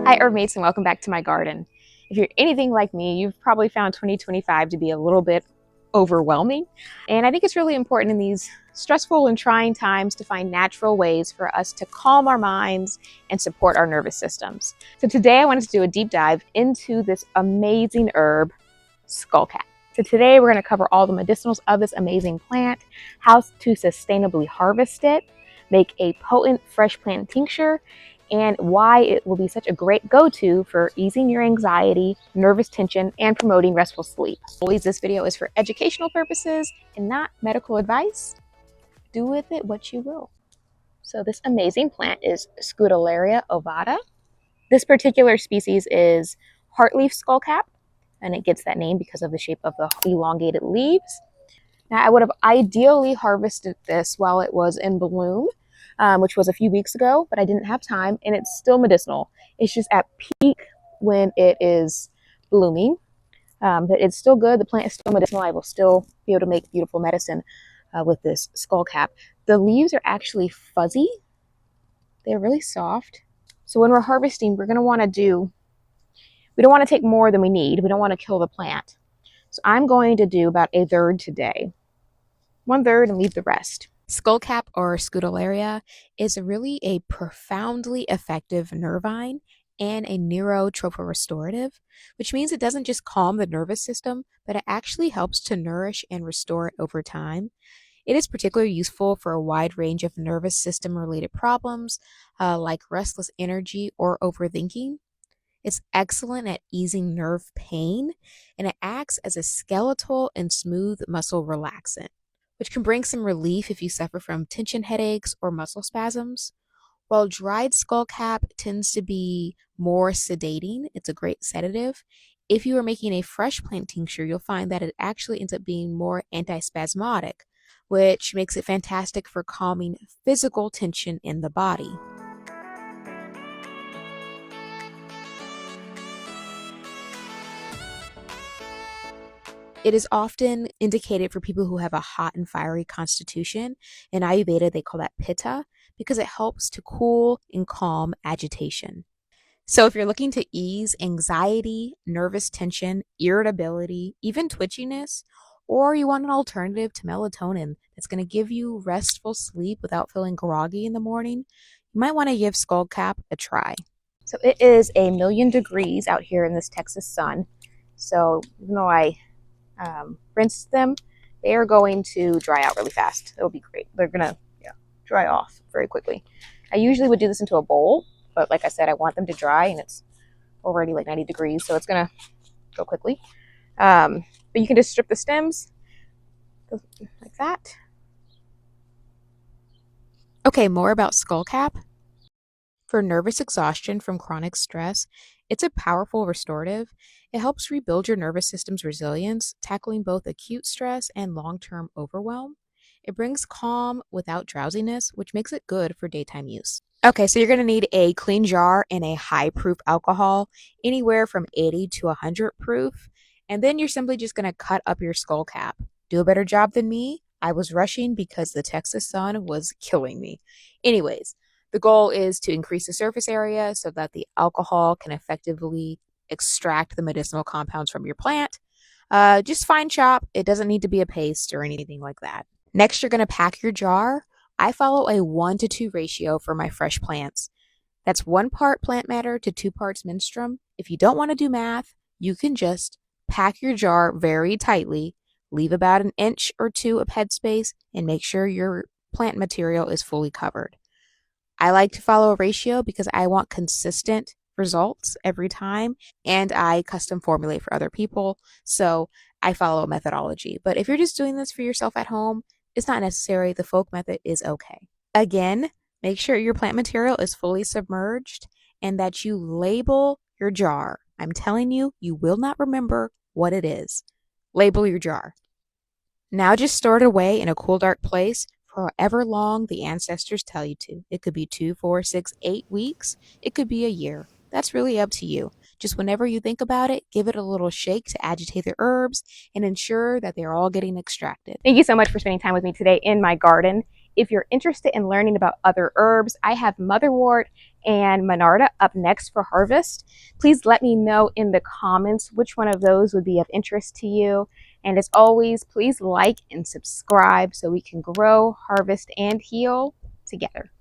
Hi Herbmates and welcome back to my garden. If you're anything like me, you've probably found 2025 to be a little bit overwhelming. And I think it's really important in these stressful and trying times to find natural ways for us to calm our minds and support our nervous systems. So today I wanted to do a deep dive into this amazing herb, Skullcap. So today we're going to cover all the medicinals of this amazing plant, how to sustainably harvest it, make a potent fresh plant tincture, and why it will be such a great go-to for easing your anxiety, nervous tension, and promoting restful sleep. Always, this video is for educational purposes and not medical advice. Do with it what you will. So this amazing plant is Scutellaria ovata. This particular species is heartleaf skullcap, and it gets that name because of the shape of the elongated leaves. Now, I would have ideally harvested this while it was in bloom, which was a few weeks ago, but I didn't have time, and it's still medicinal. It's just at peak when it is blooming, but it's still good. The plant is still medicinal. I will still be able to make beautiful medicine with this skullcap. The leaves are actually fuzzy. They're really soft. So when we're harvesting, we don't want to take more than we need. We don't want to kill the plant. So I'm going to do about 1/3 today. 1/3 and leave the rest. Skullcap or Scutellaria is really a profoundly effective nervine and a neurotropic restorative, which means it doesn't just calm the nervous system, but it actually helps to nourish and restore it over time. It is particularly useful for a wide range of nervous system related problems like restless energy or overthinking. It's excellent at easing nerve pain, and it acts as a skeletal and smooth muscle relaxant, which can bring some relief if you suffer from tension headaches or muscle spasms. While dried skullcap tends to be more sedating, it's a great sedative. If you are making a fresh plant tincture, you'll find that it actually ends up being more antispasmodic, which makes it fantastic for calming physical tension in the body. It is often indicated for people who have a hot and fiery constitution. In Ayurveda, they call that pitta because it helps to cool and calm agitation. So if you're looking to ease anxiety, nervous tension, irritability, even twitchiness, or you want an alternative to melatonin that's going to give you restful sleep without feeling groggy in the morning, you might want to give Skullcap a try. So it is 1,000,000 degrees out here in this Texas sun. So even though I rinse them, they are going to dry out really fast. It'll be great. They're gonna dry off very quickly. I usually would do this into a bowl, but like I said, I want them to dry, and it's already like 90 degrees, so it's gonna go quickly. But you can just strip the stems like that. Okay, more about Skullcap. For nervous exhaustion from chronic stress, it's a powerful restorative. It helps rebuild your nervous system's resilience, tackling both acute stress and long-term overwhelm. It brings calm without drowsiness, which makes it good for daytime use. Okay, so you're going to need a clean jar and a high-proof alcohol, anywhere from 80 to 100 proof. And then you're simply just going to cut up your skullcap. Do a better job than me. I was rushing because the Texas sun was killing me. Anyways, the goal is to increase the surface area so that the alcohol can effectively extract the medicinal compounds from your plant. Just fine chop. It doesn't need to be a paste or anything like that. Next, you're going to pack your jar. I follow a 1-to-2 ratio for my fresh plants. That's 1 part plant matter to 2 parts menstruum. If you don't want to do math, you can just pack your jar very tightly, leave about 1 inch or 2 of headspace, and make sure your plant material is fully covered. I like to follow a ratio because I want consistent results every time, and I custom formulate for other people, so I follow a methodology. But if you're just doing this for yourself at home, it's not necessary. The folk method is okay. Again, make sure your plant material is fully submerged and that you label your jar. I'm telling you, you will not remember what it is. Label your jar. Now just store it away in a cool, dark place for however long the ancestors tell you to. It could be 2, 4, 6, 8 weeks. It could be a year. That's really up to you. Just whenever you think about it, give it a little shake to agitate the herbs and ensure that they're all getting extracted. Thank you so much for spending time with me today in my garden. If you're interested in learning about other herbs, I have motherwort and monarda up next for harvest. Please let me know in the comments which one of those would be of interest to you. And as always, please like and subscribe so we can grow, harvest, and heal together.